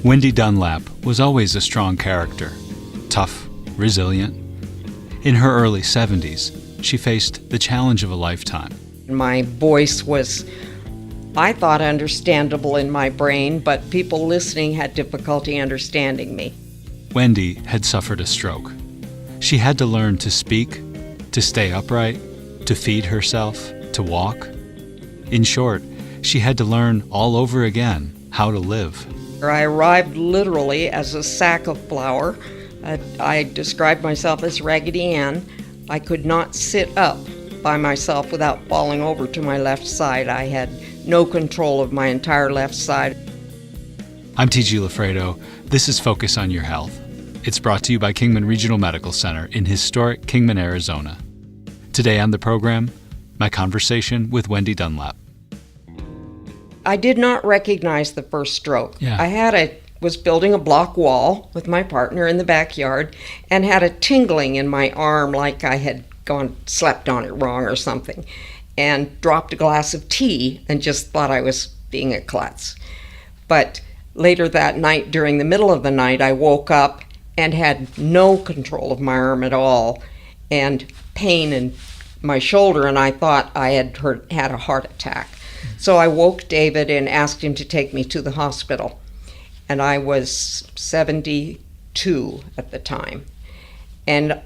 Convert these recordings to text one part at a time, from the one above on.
Wendy Dunlap was always a strong character, tough, resilient. In her early 70s, she faced the challenge of a lifetime. My voice was, I thought, understandable in my brain, but people listening had difficulty understanding me. Wendy had suffered a stroke. She had to learn to speak, to stay upright, to feed herself, to walk. In short, she had to learn all over again how to live. I arrived literally as a sack of flour. I described myself as Raggedy Ann. I could not sit up by myself without falling over to my left side. I had no control of my entire left side. I'm T.G. Lafredo. This is Focus on Your Health. It's brought to you by Kingman Regional Medical Center in historic Kingman, Arizona. Today on the program, my conversation with Wendy Dunlap. I did not recognize the first stroke. Yeah. I was building a block wall with my partner in the backyard and had a tingling in my arm like I had slept on it wrong or something, and dropped a glass of tea and just thought I was being a klutz. But later that night, during the middle of the night, I woke up and had no control of my arm at all and pain in my shoulder, and I thought I had had a heart attack. So I woke David and asked him to take me to the hospital. And I was 72 at the time. And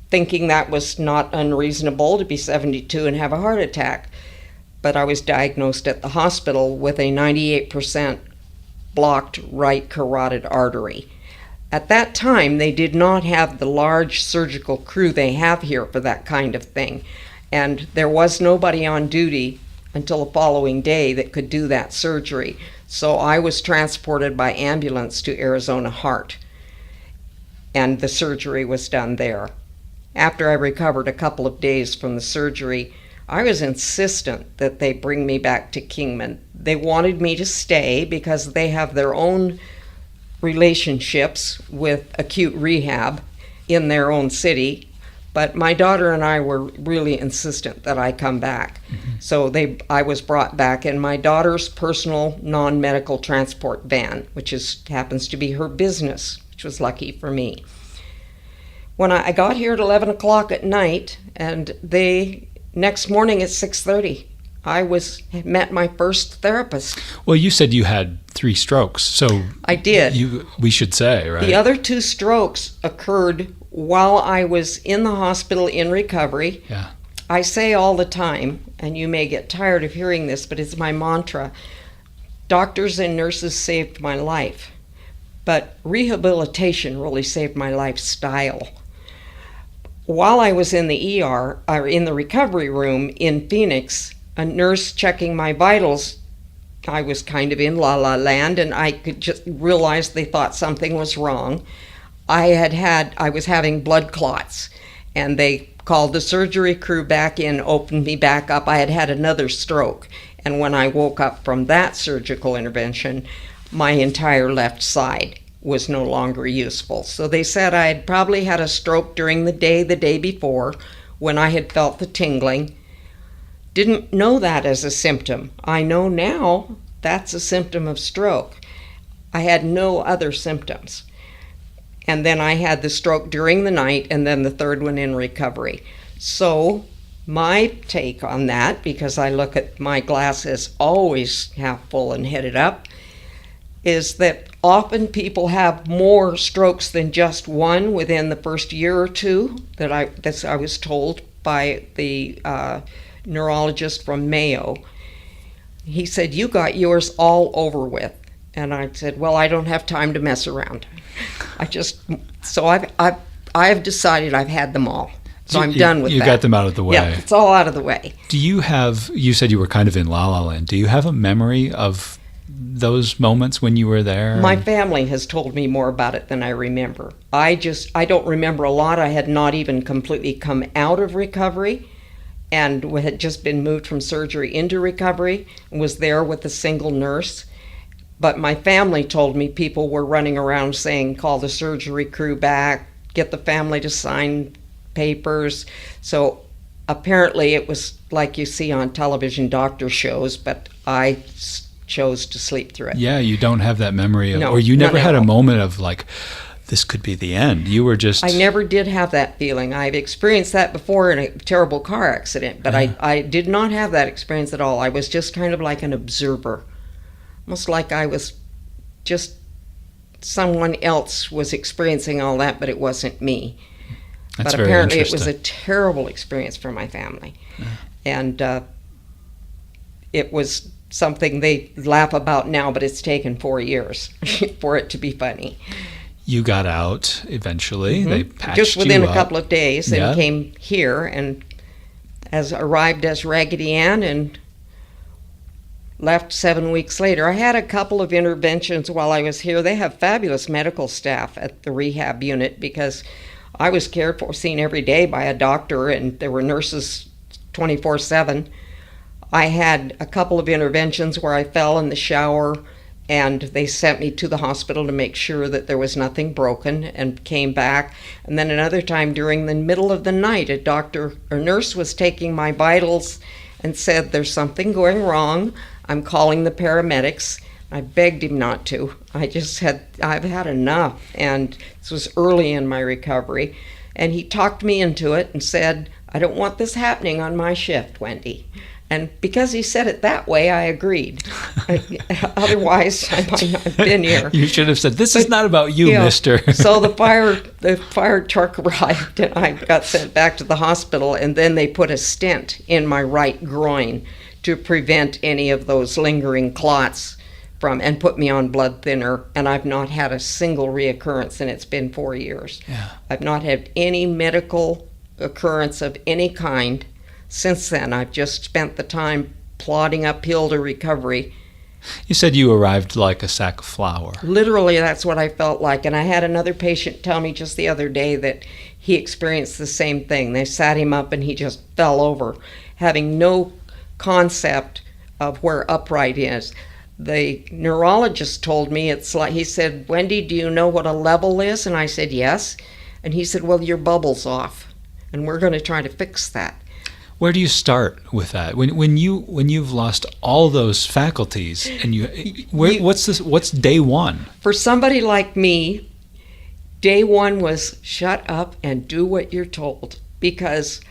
thinking that was not unreasonable to be 72 and have a heart attack. But I was diagnosed at the hospital with a 98% blocked right carotid artery. At that time, they did not have the large surgical crew they have here for that kind of thing. And there was nobody on duty until the following day that could do that surgery. So I was transported by ambulance to Arizona Heart, and the surgery was done there. After I recovered a couple of days from the surgery, I was insistent that they bring me back to Kingman. They wanted me to stay because they have their own relationships with acute rehab in their own city. But my daughter and I were really insistent that I come back. Mm-hmm. So I was brought back in my daughter's personal non-medical transport van, which happens to be her business, which was lucky for me. When I got here at 11 o'clock at night, and next morning at 6:30, I met my first therapist. Well, you said you had 3 strokes, so I did. We should say, right? The other 2 strokes occurred while I was in the hospital in recovery. Yeah. I say all the time, and you may get tired of hearing this, but it's my mantra, doctors and nurses saved my life, but rehabilitation really saved my lifestyle. While I was in the ER, or in the recovery room in Phoenix, a nurse checking my vitals, I was kind of in la-la land, and I could just realize they thought something was wrong. I was having blood clots, and they called the surgery crew back in, opened me back up. I had another stroke, and when I woke up from that surgical intervention, my entire left side was no longer useful. So they said I had probably had a stroke during the day before, when I had felt the tingling. Didn't know that as a symptom. I know now that's a symptom of stroke. I had no other symptoms. And then I had the stroke during the night, and then the third one in recovery. So my take on that, because I look at my glass as always half full and headed up, is that often people have more strokes than just one within the first year or two. That I was told by the neurologist from Mayo. He said, "You got yours all over with." And I said, "Well, I don't have time to mess around." I've decided I've had them all. So I'm done with that. You got them out of the way. Yeah, it's all out of the way. You said you were kind of in La La Land. Do you have a memory of those moments when you were there? My family has told me more about it than I remember. I don't remember a lot. I had not even completely come out of recovery and had just been moved from surgery into recovery and was there with a single nurse. But my family told me people were running around saying, call the surgery crew back, get the family to sign papers. So apparently it was like you see on television doctor shows, but I chose to sleep through it. Yeah, you don't have that memory of, No, or you never none at had a all. moment of like, this could be the end. You were just... I never did have that feeling. I've experienced that before in a terrible car accident, but I did not have that experience at all. I was just kind of like an observer, almost like I was just someone else was experiencing all that, but it wasn't me. That's but very apparently it was interesting. a terrible experience for my family. And it was something they laugh about now, but it's taken 4 years for it to be funny. You got out eventually. They patched Just within you a up. couple of days, and Yeah. came here and arrived as Raggedy Ann and left 7 weeks later. I had a couple of interventions while I was here. They have fabulous medical staff at the rehab unit because I was cared for, seen every day by a doctor, and there were nurses 24/7. I had a couple of interventions where I fell in the shower, and they sent me to the hospital to make sure that there was nothing broken, and came back. And then another time during the middle of the night, a doctor or nurse was taking my vitals and said, "There's something going wrong. I'm calling the paramedics." I begged him not to. I've had enough. And this was early in my recovery. And he talked me into it and said, "I don't want this happening on my shift, Wendy." And because he said it that way, I agreed. Otherwise, I might not have been here. You should have said, "This is not about you, mister." So the fire truck arrived, and I got sent back to the hospital, and then they put a stent in my right groin to prevent any of those lingering clots and put me on blood thinner, and I've not had a single reoccurrence, and it's been 4 years. Yeah. I've not had any medical occurrence of any kind since then. I've just spent the time plodding uphill to recovery. You said you arrived like a sack of flour. Literally, that's what I felt like. And I had another patient tell me just the other day that he experienced the same thing. They sat him up and he just fell over, having no concept of where upright is. The neurologist told me it's like, he said, "Wendy, do you know what a level is?" And I said, "Yes." And he said, "Well, your bubble's off, and we're going to try to fix that." Where do you start with that? When you've lost all those faculties, and what's day one? For somebody like me, day one was shut up and do what you're told, because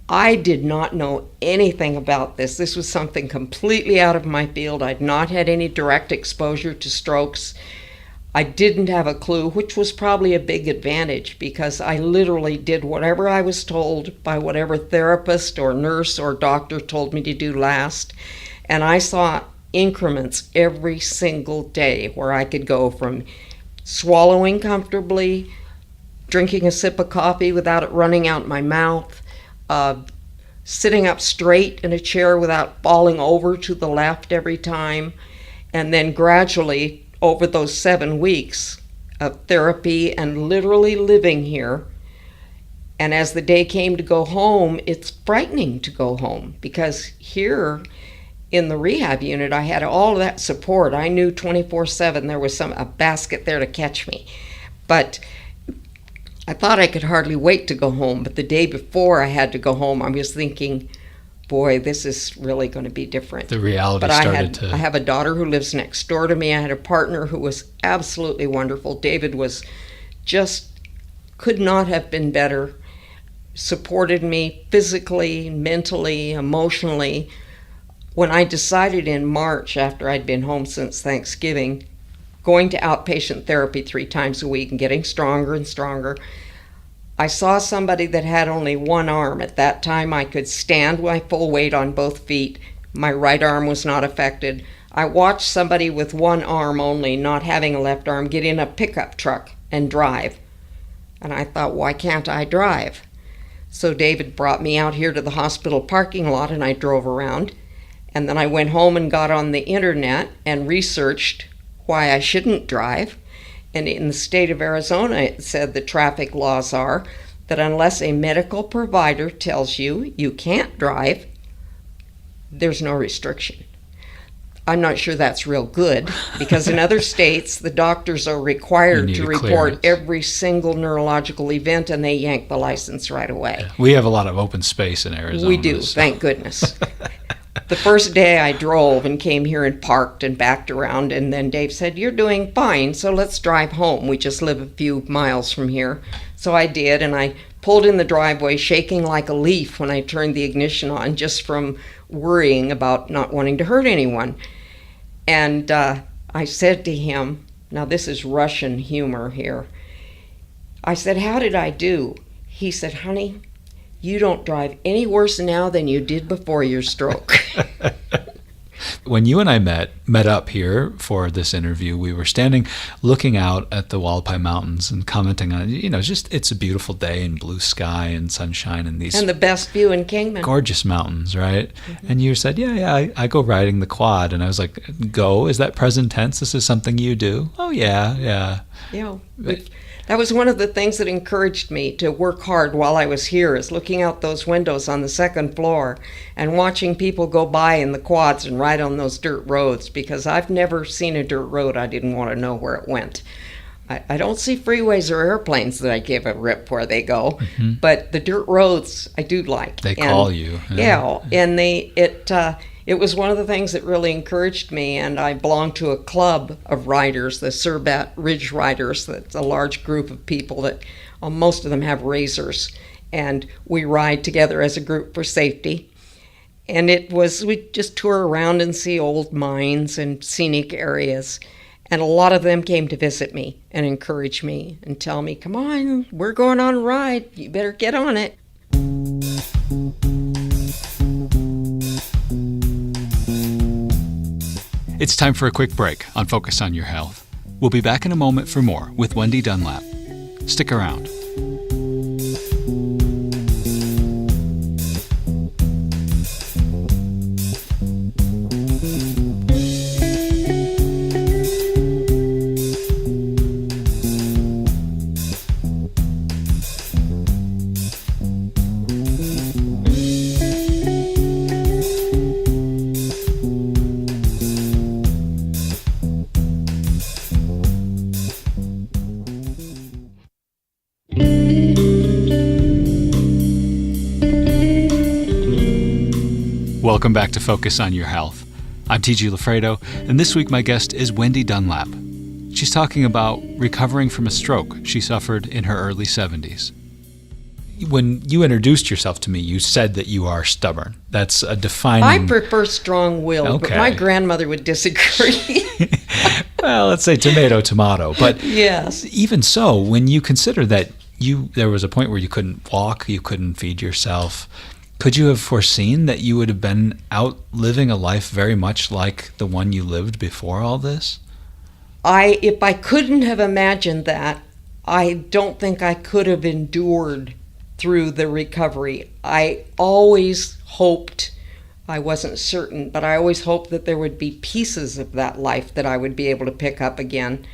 I did not know anything about this. This was something completely out of my field. I'd not had any direct exposure to strokes. I didn't have a clue, which was probably a big advantage, because I literally did whatever I was told by whatever therapist or nurse or doctor told me to do last. And I saw increments every single day where I could go from swallowing comfortably, drinking a sip of coffee without it running out my mouth, sitting up straight in a chair without falling over to the left every time, and then gradually over those 7 weeks of therapy and literally living here. And as the day came to go home, it's frightening to go home, because here in the rehab unit, I had all of that support. I knew 24/7 there was a basket there to catch me. But I thought I could hardly wait to go home. But the day before I had to go home, I was thinking, boy, this is really going to be different. The reality But started I have a daughter who lives next door to me. I had a partner who was absolutely wonderful. David was could not have been better. Supported me physically, mentally, emotionally. When I decided in March, after I'd been home since Thanksgiving, going to outpatient therapy 3 times a week and getting stronger and stronger, I saw somebody that had only one arm. At that time, I could stand my full weight on both feet. My right arm was not affected. I watched somebody with one arm only, not having a left arm, get in a pickup truck and drive. And I thought, why can't I drive? So David brought me out here to the hospital parking lot, and I drove around. And then I went home and got on the internet and researched why I shouldn't drive. And in the state of Arizona, it said the traffic laws are that unless a medical provider tells you you can't drive, there's no restriction. I'm not sure that's real good, because in other states, the doctors are required to report every single neurological event, and they yank the license right away. We have a lot of open space in Arizona. We do, thank goodness. The first day I drove and came here and parked and backed around, and then Dave said, "You're doing fine, so let's drive home. We just live a few miles from here." So I did, and I pulled in the driveway shaking like a leaf when I turned the ignition on, just from worrying about not wanting to hurt anyone. And I said to him, now this is Russian humor here, I said, "How did I do?" He said, "Honey, you don't drive any worse now than you did before your stroke." When you and I met up here for this interview, we were standing looking out at the Wallapai Mountains and commenting on, it's a beautiful day and blue sky and sunshine and these... And the best view in Kingman. Gorgeous mountains, right? Mm-hmm. And you said, I go riding the quad. And I was like, go? Is that present tense? This is something you do? Oh, yeah. Yeah. That was one of the things that encouraged me to work hard while I was here, is looking out those windows on the second floor and watching people go by in the quads and ride on those dirt roads, because I've never seen a dirt road I didn't want to know where it went. I don't see freeways or airplanes that I give a rip where they go, mm-hmm. but the dirt roads I do like. They call you. Yeah, and it was one of the things that really encouraged me, and I belong to a club of riders, the Surbat Ridge Riders. That's a large group of people that most of them have razors, and we ride together as a group for safety. And we just tour around and see old mines and scenic areas, and a lot of them came to visit me and encourage me and tell me, "Come on, we're going on a ride, you better get on it." It's time for a quick break on Focus on Your Health. We'll be back in a moment for more with Wendy Dunlap. Stick around. Welcome back to Focus on Your Health. I'm TG Lafredo, and this week my guest is Wendy Dunlap. She's talking about recovering from a stroke she suffered in her early 70s. When you introduced yourself to me, you said that you are stubborn. That's a defining... I prefer strong-willed, okay. But my grandmother would disagree. Well, let's say tomato. But yes. Even so, when you consider that there was a point where you couldn't walk, you couldn't feed yourself, could you have foreseen that you would have been out living a life very much like the one you lived before all this? If I couldn't have imagined that, I don't think I could have endured through the recovery. I always hoped, I wasn't certain, but I always hoped that there would be pieces of that life that I would be able to pick up again.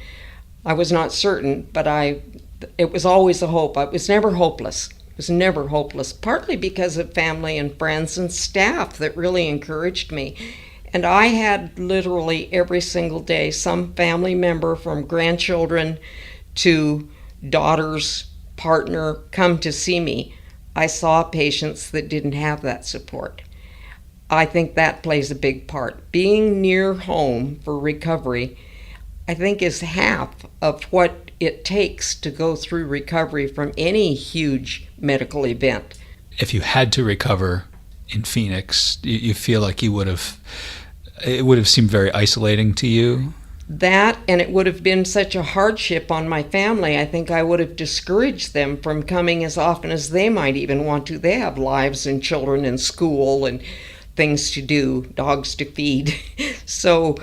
I was not certain, but it was always a hope. I was never hopeless. Was never hopeless, partly because of family and friends and staff that really encouraged me. And I had literally every single day some family member, from grandchildren to daughters, partner, come to see me. I saw patients that didn't have that support. I think that plays a big part. Being near home for recovery, I think, is half of what it takes to go through recovery from any huge medical event. If you had to recover in Phoenix, you feel like it would have seemed very isolating to you? That, and it would have been such a hardship on my family. I think I would have discouraged them from coming as often as they might even want to. They have lives and children and school and things to do, dogs to feed. So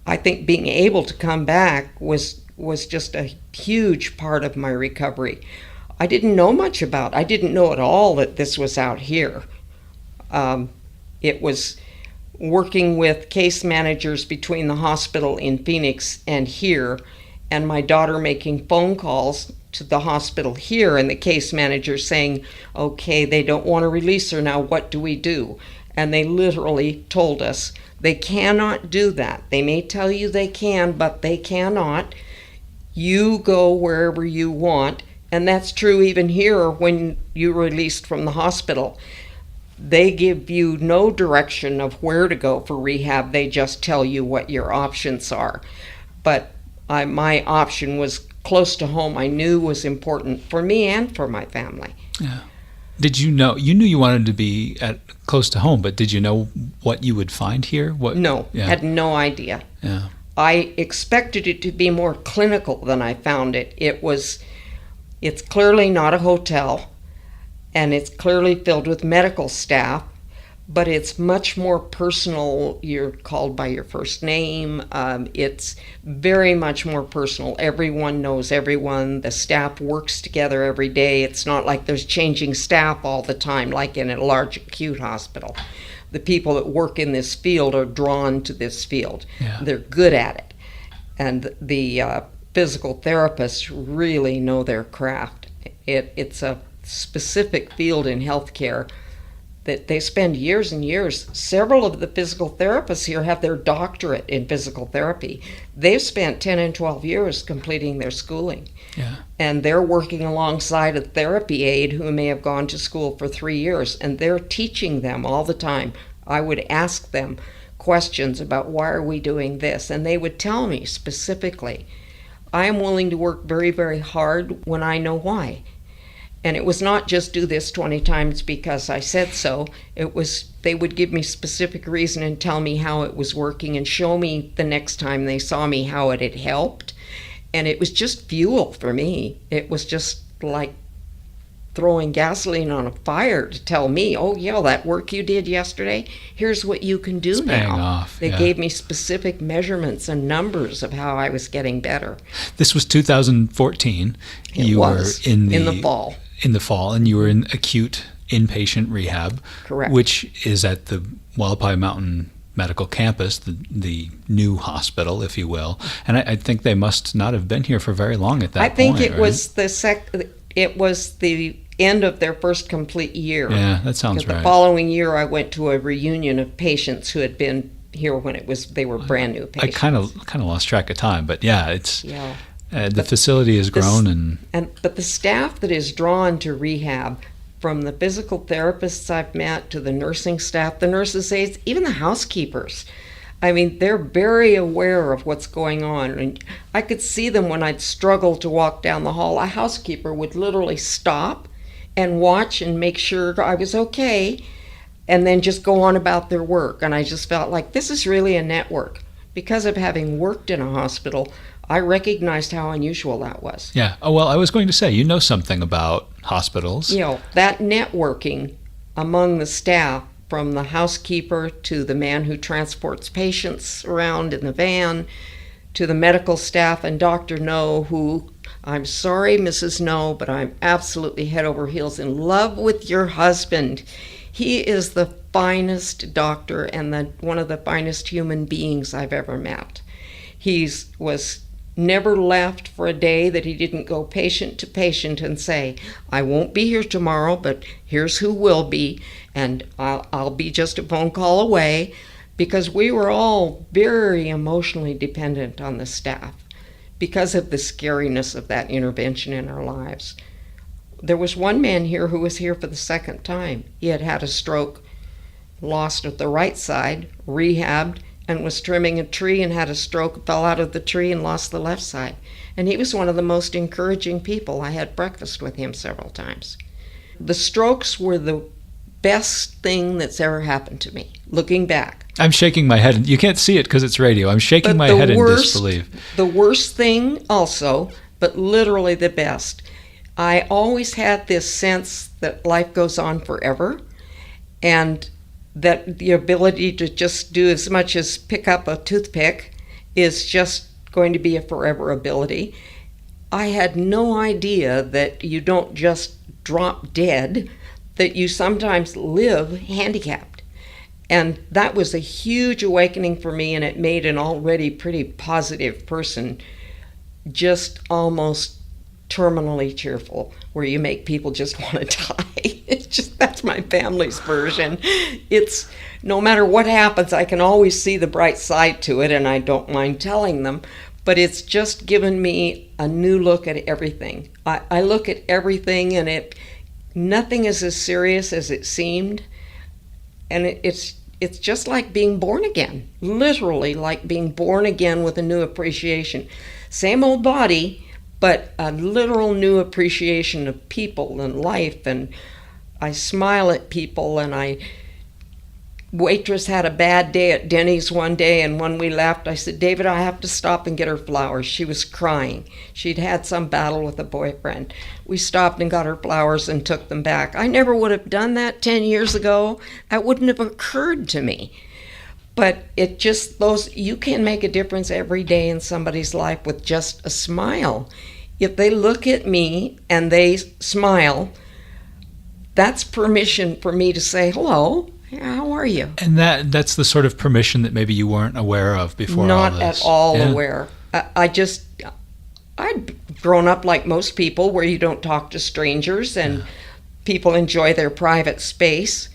I think being able to come back was just a huge part of my recovery. I didn't know much about. I didn't know at all that this was out here. It was working with case managers between the hospital in Phoenix and here, and my daughter making phone calls to the hospital here, and the case manager saying, "Okay, they don't want to release her now, what do we do?" And they literally told us, they cannot do that. They may tell you they can, but they cannot. You go wherever you want. And that's true even here when you're released from the hospital. They give you no direction of where to go for rehab. They just tell you what your options are. But my option was close to home. I knew was important for me and for my family. Yeah. Did you know, you knew you wanted to be at close to home, but did you know what you would find here? No, Yeah. had no idea. Yeah. I expected it to be more clinical than I found it. It's clearly not a hotel, and it's clearly filled with medical staff, but it's much more personal. You're called by your first name. It's very much more personal. Everyone knows everyone. The staff works together every day. It's not like there's changing staff all the time, like in a large acute hospital. The people that work in this field are drawn to this field. Yeah. They're good at it. And the physical therapists really know their craft. It's a specific field in healthcare that they spend years and years. Several of the physical therapists here have their doctorate in physical therapy. They've spent 10 and 12 years completing their schooling. Yeah. And they're working alongside a therapy aide who may have gone to school for 3 years, and they're teaching them all the time. I would ask them questions about why are we doing this, and they would tell me specifically. I am willing to work very, very hard when I know why. And it was not just do this 20 times because I said so. It was they would give me specific reason and tell me how it was working and show me the next time they saw me how it had helped. And it was just fuel for me. It was just like throwing gasoline on a fire to tell me, oh yeah, that work you did yesterday, here's what you can do It's now. paying off. They Yeah. gave me specific measurements and numbers of how I was getting better. This was 2014. You were in the fall. In the fall, and you were in acute inpatient rehab. Correct. Which is at the Wallapai Mountain Medical Campus, the new hospital, if you will. And I think they must not have been here for very long at that point. I think it right? was it was the end of their first complete year. Yeah, that sounds right. The following year, I went to a reunion of patients who had been here when they were brand new I patients. kind of lost track of time, but yeah, it's Yeah. the facility has grown, But the staff that is drawn to rehab, from the physical therapists I've met to the nursing staff, the nurses' aides, even the housekeepers. I mean, they're very aware of what's going on. And I could see them when I'd struggle to walk down the hall. A housekeeper would literally stop and watch and make sure I was okay, and then just go on about their work. And I just felt like this is really a network. Because of having worked in a hospital, I recognized how unusual that was. yeah. Oh, well, I was going to say, you know something about hospitals. You know, that networking among the staff, from the housekeeper to the man who transports patients around in the van, to the medical staff and Dr. No, who, I'm sorry, Mrs. No, but I'm absolutely head over heels in love with your husband. He is the finest doctor and one of the finest human beings I've ever met. He was never left for a day that he didn't go patient to patient and say, I won't be here tomorrow, but here's who will be, and I'll be just a phone call away, because we were all very emotionally dependent on the staff because of the scariness of that intervention in our lives. There was one man here who was here for the second time. He had had a stroke, lost at the right side, rehabbed, and was trimming a tree and had a stroke, fell out of the tree and lost the left side. And he was one of the most encouraging people. I had breakfast with him several times. The strokes were the best thing that's ever happened to me, looking back. I'm shaking my head. You can't see it because it's radio. I'm shaking my head in disbelief. The worst thing also, but literally the best, I always had this sense that life goes on forever, and that the ability to just do as much as pick up a toothpick is just going to be a forever ability. I had no idea that you don't just drop dead, that you sometimes live handicapped. And that was a huge awakening for me, and it made an already pretty positive person just almost terminally cheerful, where you make people just want to die. It's just, that's my family's version. It's, no matter what happens, I can always see the bright side to it, and I don't mind telling them, but it's just given me a new look at everything. I look at everything, and nothing is as serious as it seemed. And it's just like being born again, literally like being born again with a new appreciation. Same old body, but a literal new appreciation of people and life. And I smile at people, and waitress had a bad day at Denny's one day, and when we left, I said, David, I have to stop and get her flowers. She was crying. She'd had some battle with a boyfriend. We stopped and got her flowers and took them back. I never would have done that 10 years ago. That wouldn't have occurred to me. But you can make a difference every day in somebody's life with just a smile. If they look at me and they smile, that's permission for me to say, hello, how are you? And that's the sort of permission that maybe you weren't aware of before Not all this. at all aware. I'd grown up like most people, where you don't talk to strangers and people enjoy their private space.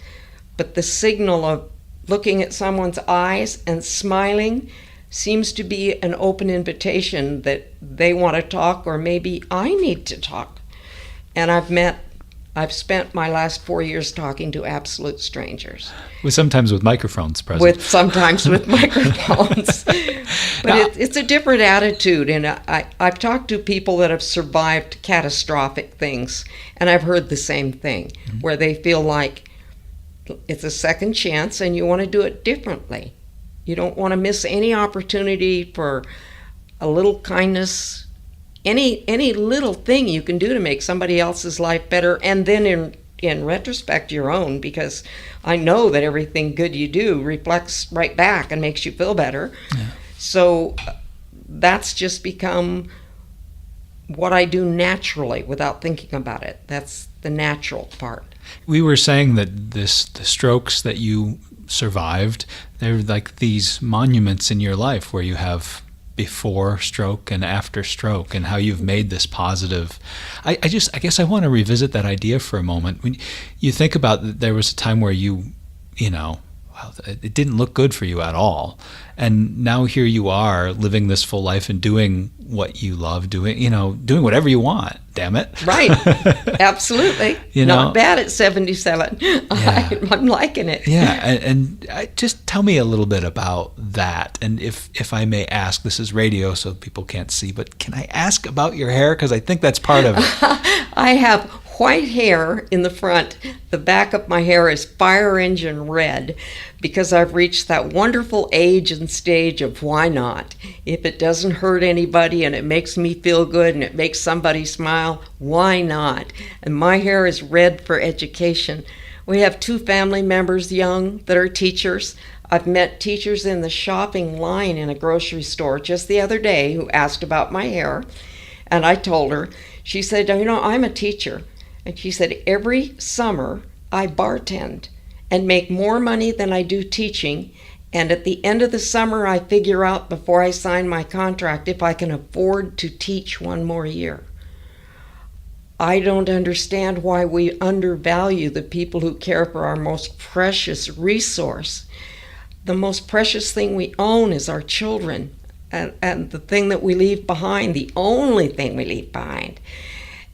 But the signal of looking at someone's eyes and smiling seems to be an open invitation that they want to talk, or maybe I need to talk. And I've spent my last 4 years talking to absolute strangers. Sometimes with microphones present. Sometimes with microphones. But it's a different attitude. And I've talked to people that have survived catastrophic things, and I've heard the same thing, where they feel like it's a second chance and you want to do it differently. You don't want to miss any opportunity for a little kindness, any little thing you can do to make somebody else's life better, and then in retrospect your own, because I know that everything good you do reflects right back and makes you feel better. Yeah. So that's just become what I do naturally without thinking about it. That's the natural part. We were saying that the strokes that you survived, they're like these monuments in your life where you have before stroke and after stroke, and how you've made this positive. I guess I want to revisit that idea for a moment. When you think about that, there was a time where it didn't look good for you at all, and now here you are living this full life and doing what you love doing, doing whatever you want, damn it. Right. Absolutely. Not bad at 77. Yeah. I'm liking it. Yeah. And just tell me a little bit about that. And if I may ask, this is radio so people can't see, but can I ask about your hair? Because I think that's part of it. I have white hair in the front. The back of my hair is fire engine red, because I've reached that wonderful age and stage of why not? If it doesn't hurt anybody and it makes me feel good and it makes somebody smile, why not? And my hair is red for education. We have 2 family members, young, that are teachers. I've met teachers in the shopping line in a grocery store just the other day who asked about my hair. And I told her, she said, I'm a teacher. And she said, every summer I bartend and make more money than I do teaching. And at the end of the summer, I figure out before I sign my contract if I can afford to teach one more year. I don't understand why we undervalue the people who care for our most precious resource. The most precious thing we own is our children, and the thing that we leave behind, the only thing we leave behind.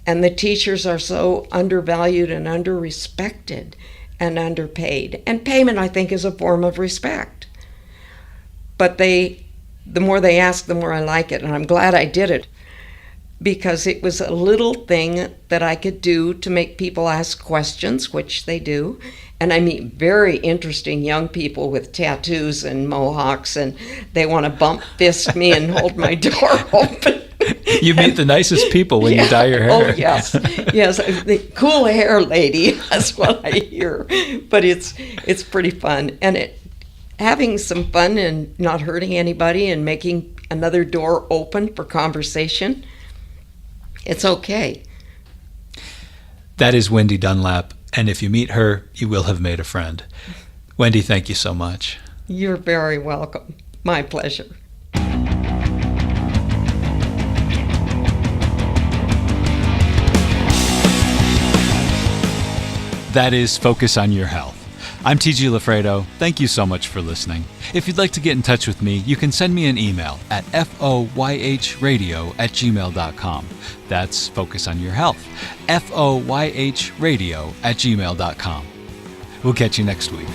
And the teachers are so undervalued and under-respected and underpaid. And payment, I think, is a form of respect. But the more they ask, the more I like it. And I'm glad I did it, because it was a little thing that I could do to make people ask questions, which they do. And I meet very interesting young people with tattoos and mohawks, and they want to bump fist me and hold my door open. You meet the nicest people when you dye your hair. Oh, yes. Yes, the cool hair lady, that's what I hear. But it's pretty fun. And having some fun and not hurting anybody and making another door open for conversation, it's okay. That is Wendy Dunlap. And if you meet her, you will have made a friend. Wendy, thank you so much. You're very welcome. My pleasure. That is Focus on Your Health. I'm TG Lafredo. Thank you so much for listening. If you'd like to get in touch with me, you can send me an email at foyhradio@gmail.com. That's Focus on Your Health. foyhradio@gmail.com. We'll catch you next week.